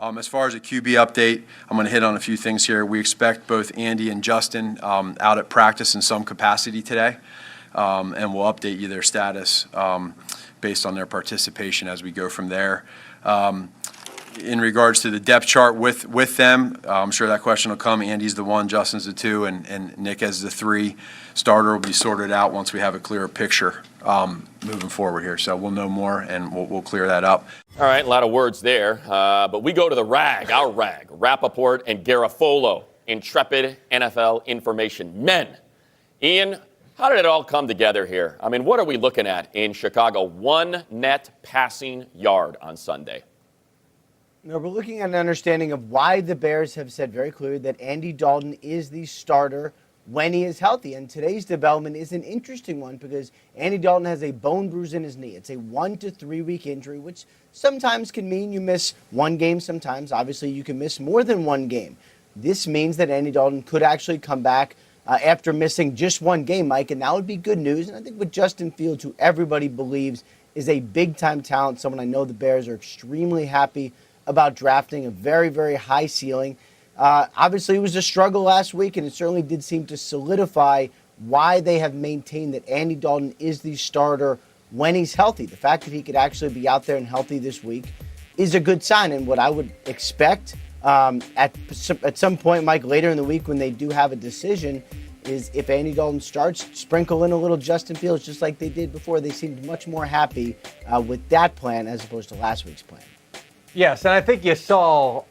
As far as a QB update, I'm going to hit on a few things here. We expect both Andy and Justin out at practice in some capacity today, and we'll update you their status based on their participation as we go from there. In regards to the depth chart with them, I'm sure that question will come. Andy's the 1, Justin's the 2, and Nick as the 3. Starter will be sorted out once we have a clearer picture moving forward here. So we'll know more, and we'll clear that up. All right, a lot of words there. But we go to the rag, our rag, Rappaport and Garafolo, intrepid NFL information men. Ian, how did it all come together here? I mean, what are we looking at in Chicago? 1 net passing yard on Sunday. No, we're looking at an understanding of why the Bears have said very clearly that Andy Dalton is the starter when he is healthy. And today's development is an interesting one because Andy Dalton has a bone bruise in his knee. It's a 1 to 3 week injury, which sometimes can mean you miss 1 game. Sometimes, obviously, you can miss more than 1 game. This means that Andy Dalton could actually come back after missing just 1 game, Mike, and that would be good news. And I think with Justin Fields, who everybody believes is a big-time talent, someone I know the Bears are extremely happy about drafting, a very, very high ceiling. Obviously, it was a struggle last week, and it certainly did seem to solidify why they have maintained that Andy Dalton is the starter when he's healthy. The fact that he could actually be out there and healthy this week is a good sign. And what I would expect at some point, Mike, later in the week when they do have a decision, is if Andy Dalton starts, sprinkle in a little Justin Fields just like they did before. They seemed much more happy with that plan as opposed to last week's plan. Yes, and I think you saw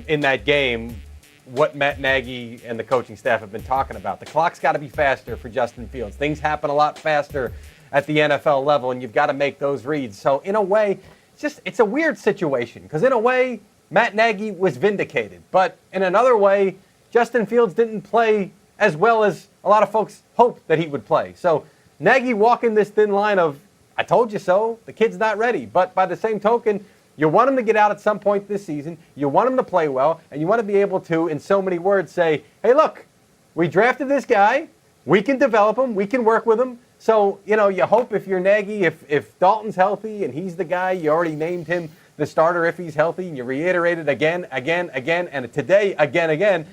in that game what Matt Nagy and the coaching staff have been talking about. The clock's got to be faster for Justin Fields. Things happen a lot faster at the NFL level, and you've got to make those reads. So in a way, it's a weird situation because in a way, Matt Nagy was vindicated. But in another way, Justin Fields didn't play as well as a lot of folks hoped that he would play. So Nagy walking this thin line of, I told you so, the kid's not ready. But by the same token, you want him to get out at some point this season. You want him to play well, and you want to be able to, in so many words, say, hey, look, we drafted this guy. We can develop him. We can work with him. So, you hope if you're Nagy, if Dalton's healthy and he's the guy, you already named him the starter if he's healthy, and you reiterated again, and today, again.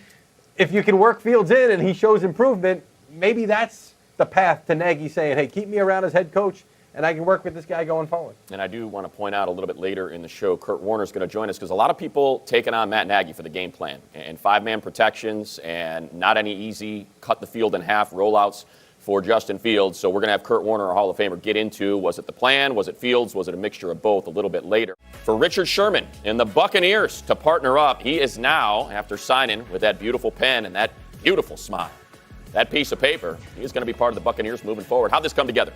If you can work Fields in and he shows improvement, maybe that's the path to Nagy saying, hey, keep me around as head coach, and I can work with this guy going forward. And I do want to point out a little bit later in the show, Kurt Warner's going to join us because a lot of people taking on Matt Nagy for the game plan and 5-man protections and not any easy cut the field in half rollouts for Justin Fields. So we're going to have Kurt Warner, our Hall of Famer, get into, was it the plan, was it Fields, was it a mixture of both a little bit later. For Richard Sherman and the Buccaneers to partner up, he is now, after signing with that beautiful pen and that beautiful smile, that piece of paper, he is going to be part of the Buccaneers moving forward. How'd this come together?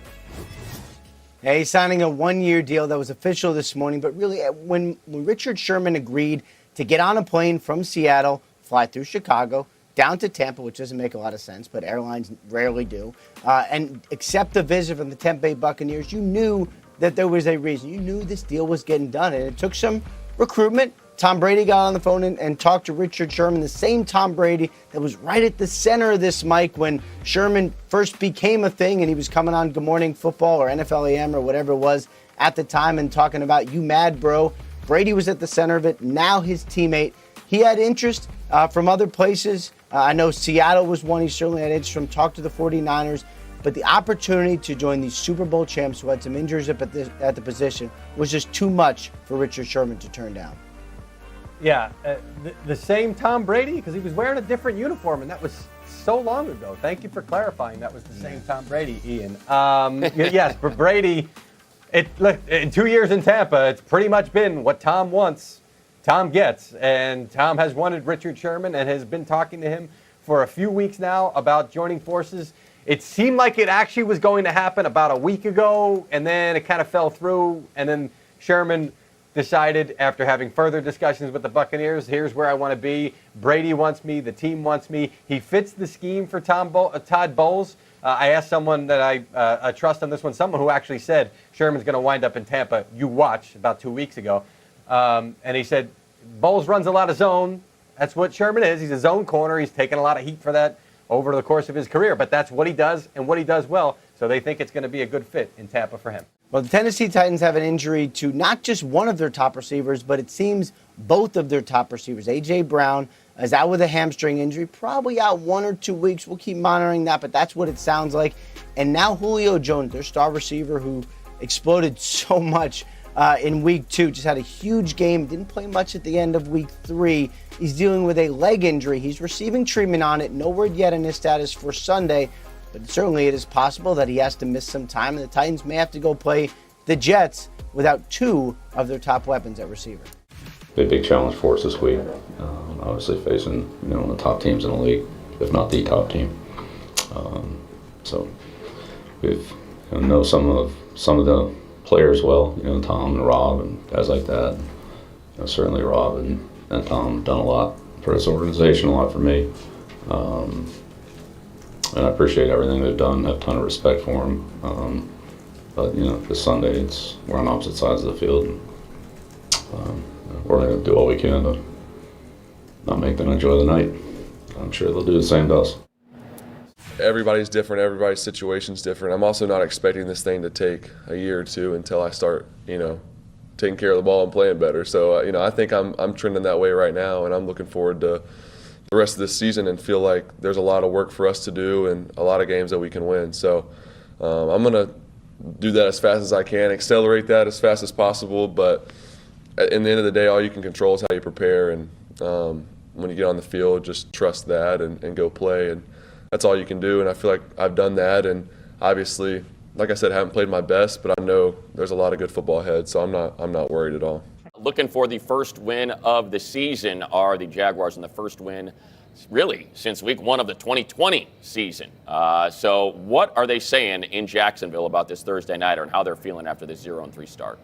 Yeah, he's signing a 1-year deal that was official this morning. But really, when Richard Sherman agreed to get on a plane from Seattle, fly through Chicago, down to Tampa, which doesn't make a lot of sense, but airlines rarely do, and accept a visit from the Tampa Bay Buccaneers, you knew that there was a reason. You knew this deal was getting done, and it took some recruitment. Tom Brady got on the phone and talked to Richard Sherman, the same Tom Brady that was right at the center of this mic when Sherman first became a thing and he was coming on Good Morning Football or NFL AM or whatever it was at the time and talking about, you mad, bro? Brady was at the center of it. Now his teammate. He had interest from other places. I know Seattle was one. He certainly had interest from talk to the 49ers. But the opportunity to join these Super Bowl champs who had some injuries at the position was just too much for Richard Sherman to turn down. Yeah, the same Tom Brady, because he was wearing a different uniform, and that was so long ago. Thank you for clarifying that was the same Tom Brady, Ian. Yes, but Brady, look, in 2 years in Tampa, it's pretty much been what Tom wants, Tom gets. And Tom has wanted Richard Sherman and has been talking to him for a few weeks now about joining forces. It seemed like it actually was going to happen about a week ago, and then it kind of fell through, and then Sherman decided after having further discussions with the Buccaneers, here's where I want to be. Brady wants me. The team wants me. He fits the scheme for Todd Bowles. I asked someone that I trust on this one, someone who actually said Sherman's going to wind up in Tampa. You watch, about 2 weeks ago. And he said, Bowles runs a lot of zone. That's what Sherman is. He's a zone corner. He's taken a lot of heat for that over the course of his career. But that's what he does and what he does well. So they think it's going to be a good fit in Tampa for him. Well, the Tennessee Titans have an injury to not just one of their top receivers, but it seems both of their top receivers. A.J. Brown is out with a hamstring injury, probably out 1 or 2 weeks. We'll keep monitoring that, but that's what it sounds like. And now Julio Jones, their star receiver who exploded so much in week 2, just had a huge game, didn't play much at the end of week 3. He's dealing with a leg injury. He's receiving treatment on it. No word yet on his status for Sunday. But certainly it is possible that he has to miss some time, and the Titans may have to go play the Jets without 2 of their top weapons at receiver. Big challenge for us this week. Obviously facing one of the top teams in the league, if not the top team. So we've know some of the players well. Tom and Rob and guys like that. Certainly Rob and Tom have done a lot for this organization, a lot for me. And I appreciate everything they've done. I have a ton of respect for them. But this Sunday, we're on opposite sides of the field. We're going to do all we can to not make them enjoy the night. I'm sure they'll do the same to us. Everybody's different. Everybody's situation's different. I'm also not expecting this thing to take a year or 2 until I start, taking care of the ball and playing better. So, I think I'm trending that way right now, and I'm looking forward to the rest of this season and feel like there's a lot of work for us to do and a lot of games that we can win. So I'm going to do that as fast as I can, accelerate that as fast as possible. But in the end of the day, all you can control is how you prepare. And when you get on the field, just trust that and go play. And that's all you can do. And I feel like I've done that. And obviously, like I said, I haven't played my best, but I know there's a lot of good football ahead. So I'm not worried at all. Looking for the first win of the season are the Jaguars, in the first win really since week 1 of the 2020 season. So what are they saying in Jacksonville about this Thursday nighter and how they're feeling after this 0-3 start?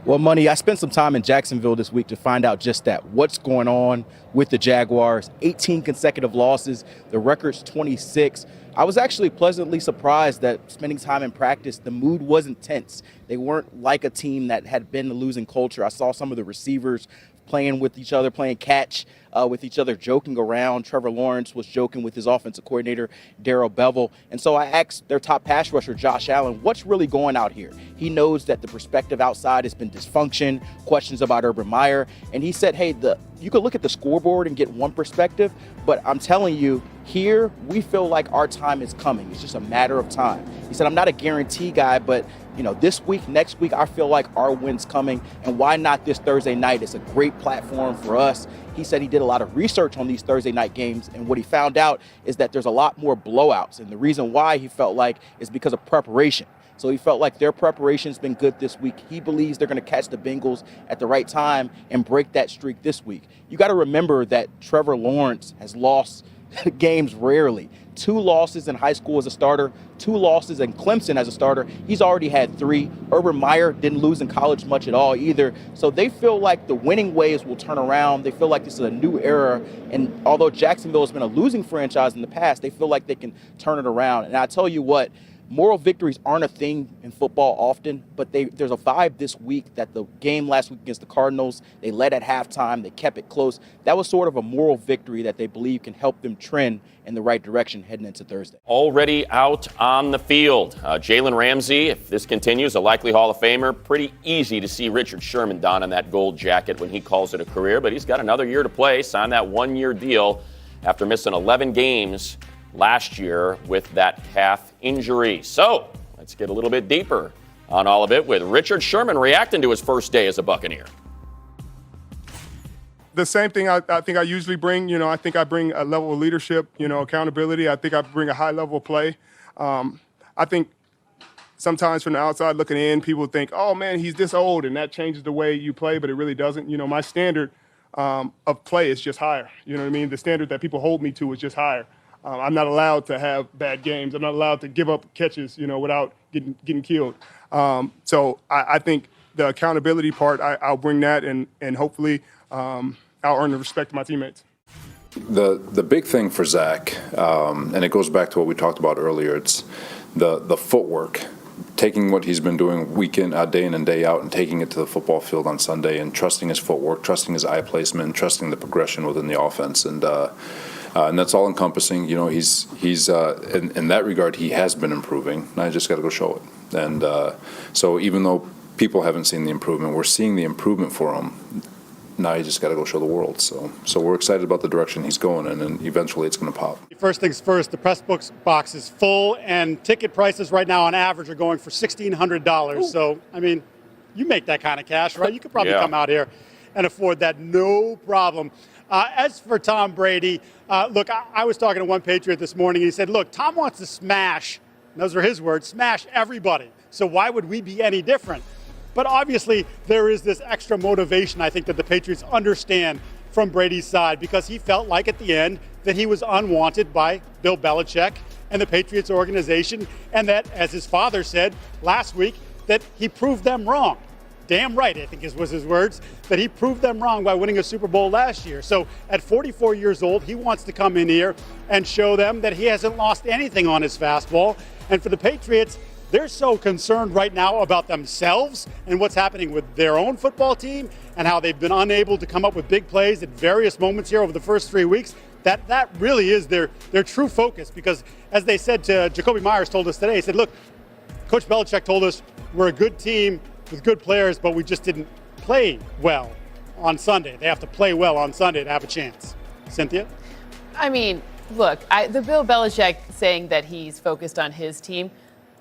Well, Money, I spent some time in Jacksonville this week to find out just that. What's going on with the Jaguars? 18 consecutive losses. The record's 26. I was actually pleasantly surprised that spending time in practice, the mood wasn't tense. They weren't like a team that had been a losing culture. I saw some of the receivers playing with each other, playing catch with each other, joking around. Trevor Lawrence was joking with his offensive coordinator, Darrell Bevel. And so I asked their top pass rusher, Josh Allen, what's really going out here? He knows that the perspective outside has been dysfunction, questions about Urban Meyer. And he said, hey, you could look at the scoreboard and get one perspective, but I'm telling you, here, we feel like our time is coming. It's just a matter of time. He said, I'm not a guarantee guy, but this week, next week, I feel like our win's coming. And why not this Thursday night? It's a great platform for us. He said he did a lot of research on these Thursday night games, and what he found out is that there's a lot more blowouts. And the reason why he felt like is because of preparation. So he felt like their preparation's been good this week. He believes they're going to catch the Bengals at the right time and break that streak this week. You got to remember that Trevor Lawrence has lost games rarely. 2 losses in high school as a starter, 2 losses in Clemson as a starter. He's already had 3. Urban Meyer didn't lose in college much at all either. So they feel like the winning ways will turn around. They feel like this is a new era. And although Jacksonville has been a losing franchise in the past, they feel like they can turn it around. And I tell you what, moral victories aren't a thing in football often, but there's a vibe this week that the game last week against the Cardinals, they led at halftime, they kept it close. That was sort of a moral victory that they believe can help them trend in the right direction heading into Thursday. Already out on the field. Jalen Ramsey, if this continues, a likely Hall of Famer. Pretty easy to see Richard Sherman don in that gold jacket when he calls it a career, but he's got another year to play, signed that 1-year deal after missing 11 games last year with that calf injury. So let's get a little bit deeper on all of it with Richard Sherman reacting to his first day as a Buccaneer. The same thing I think I usually bring. I think I bring a level of leadership, accountability. I think I bring a high level of play. I think sometimes from the outside looking in, people think, oh, man, he's this old, and that changes the way you play, but it really doesn't. My standard of play is just higher. You know what I mean? The standard that people hold me to is just higher. I'm not allowed to have bad games. I'm not allowed to give up catches, without getting killed. So I think the accountability part, I'll bring that, and hopefully I'll earn the respect of my teammates. The big thing for Zach, and it goes back to what we talked about earlier, it's the footwork. Taking what he's been doing day in and day out and taking it to the football field on Sunday and trusting his footwork, trusting his eye placement, trusting the progression within the offense. And And that's all encompassing. You know, he's in that regard, he has been improving. And I just got to go show it. And so even though people haven't seen the improvement, we're seeing the improvement for him. Now you just got to go show the world. So we're excited about the direction he's going in, and eventually it's going to pop. First things first, the press box is full, and ticket prices right now on average are going for $1,600. So, I mean, you make that kind of cash, right? You could probably come out here and afford that, no problem. As for Tom Brady, look, I was talking to one Patriot this morning, and he said, look, Tom wants to smash, and those are his words, smash everybody. So why would we be any different? But obviously, there is this extra motivation, I think, that the Patriots understand from Brady's side, because he felt like at the end that he was unwanted by Bill Belichick and the Patriots organization, and that, as his father said last week, that he proved them wrong. Damn right, I think was his words, that he proved them wrong by winning a Super Bowl last year. So at 44 years old, he wants to come in here and show them that he hasn't lost anything on his fastball. And for the Patriots, they're so concerned right now about themselves and what's happening with their own football team and how they've been unable to come up with big plays at various moments here over the first 3 weeks. That really is their true focus, because as they said to Jacoby Myers told us today, he said, look, Coach Belichick told us we're a good team with good players, but we just didn't play well on Sunday. They have to play well on Sunday to have a chance. Cynthia? I mean, look, the Bill Belichick saying that he's focused on his team,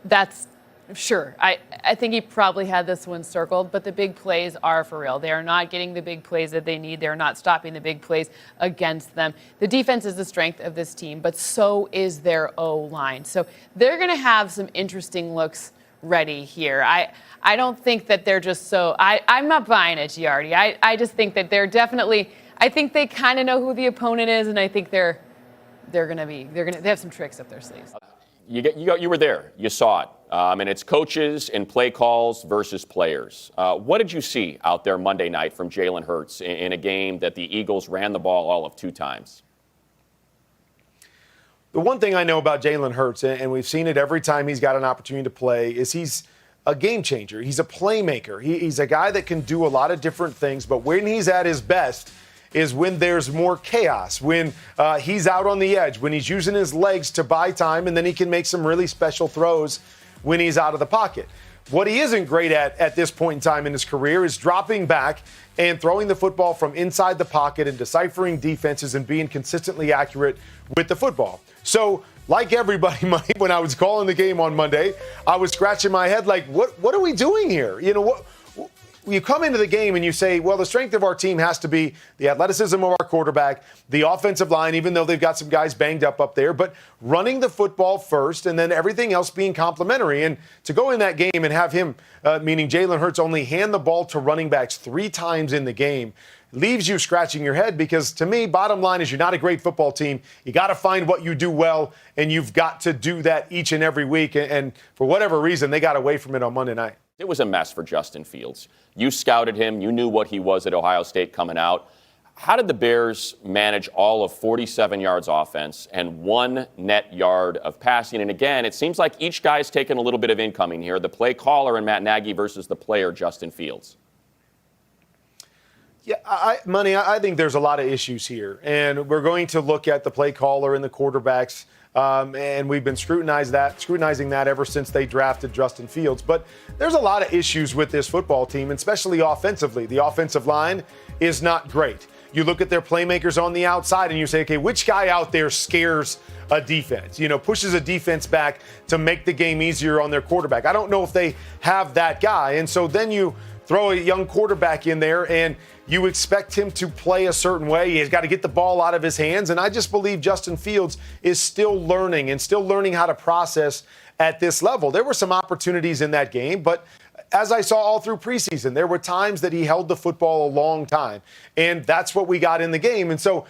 that's sure. I think he probably had this one circled, but the big plays are for real. They are not getting the big plays that they need. They're not stopping the big plays against them. The defense is the strength of this team, but so is their O-line. So they're going to have some interesting looks ready here. I don't think that they're just so, I'm not buying it, Giardi. I just think that they're definitely, I think they kind of know who the opponent is, and I think they have some tricks up their sleeves. You were there. You saw it. And it's coaches and play calls versus players. What did you see out there Monday night from Jalen Hurts in a game that the Eagles ran the ball all of 2 times? The one thing I know about Jalen Hurts, and we've seen it every time he's got an opportunity to play, is he's a game changer. He's a playmaker. He's a guy that can do a lot of different things, but when he's at his best is when there's more chaos, when he's out on the edge, when he's using his legs to buy time, and then he can make some really special throws when he's out of the pocket. What he isn't great at this point in time in his career is dropping back and throwing the football from inside the pocket and deciphering defenses and being consistently accurate with the football. So, like everybody, Mike, when I was calling the game on Monday, I was scratching my head like, what are we doing here? You know, what? You come into the game and you say, well, the strength of our team has to be the athleticism of our quarterback, the offensive line, even though they've got some guys banged up there, but running the football first and then everything else being complementary. And to go in that game and have him, meaning Jalen Hurts, only hand the ball to running backs 3 times in the game leaves you scratching your head, because to me, bottom line is you're not a great football team. You got to find what you do well, and you've got to do that each and every week. And for whatever reason, they got away from it on Monday night. It was a mess for Justin Fields. You scouted him. You knew what he was at Ohio State coming out. How did the Bears manage all of 47 yards offense and 1 net yard of passing? And again, it seems like each guy's taken a little bit of incoming here. The play caller and Matt Nagy versus the player, Justin Fields. Yeah, I think there's a lot of issues here. And we're going to look at the play caller and the quarterbacks. And we've been scrutinizing that ever since they drafted Justin Fields. But there's a lot of issues with this football team, especially offensively. The offensive line is not great. You look at their playmakers on the outside and you say, okay, which guy out there scares a defense, pushes a defense back to make the game easier on their quarterback? I don't know if they have that guy. And so then you throw a young quarterback in there and you expect him to play a certain way. He's got to get the ball out of his hands. And I just believe Justin Fields is still learning how to process at this level. There were some opportunities in that game, but as I saw all through preseason, there were times that he held the football a long time, and that's what we got in the game. And so,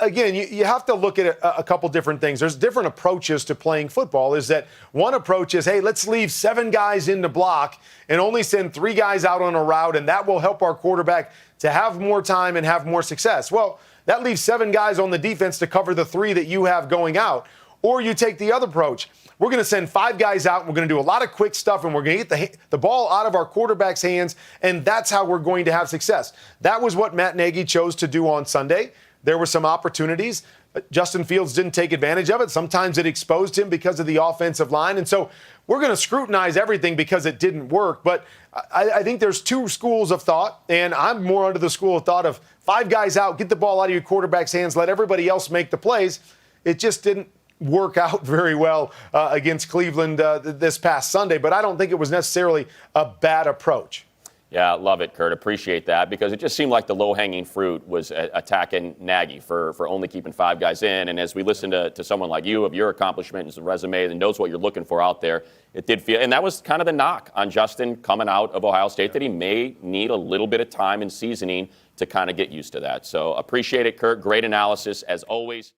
again, you have to look at a couple different things. There's different approaches to playing football. Is that one approach is, hey, let's leave 7 guys in the block and only send 3 guys out on a route, and that will help our quarterback to have more time and have more success. Well, that leaves 7 guys on the defense to cover the 3 that you have going out. Or you take the other approach. We're going to send 5 guys out, and we're going to do a lot of quick stuff, and we're going to get the ball out of our quarterback's hands, and that's how we're going to have success. That was what Matt Nagy chose to do on Sunday. there were some opportunities. Justin Fields didn't take advantage of it. Sometimes it exposed him because of the offensive line. And so we're going to scrutinize everything because it didn't work. But I think there's two schools of thought, and I'm more under the school of thought of 5 guys out, get the ball out of your quarterback's hands, let everybody else make the plays. It just didn't work out very well against Cleveland this past Sunday. But I don't think it was necessarily a bad approach. Yeah, love it, Kurt. Appreciate that, because it just seemed like the low-hanging fruit was attacking Nagy for only keeping 5 guys in. And as we listen to someone like you, of your accomplishment and resume, and knows what you're looking for out there, it did feel, and that was kind of the knock on Justin coming out of Ohio State, that he may need a little bit of time and seasoning to kind of get used to that. So appreciate it, Kurt. Great analysis, as always.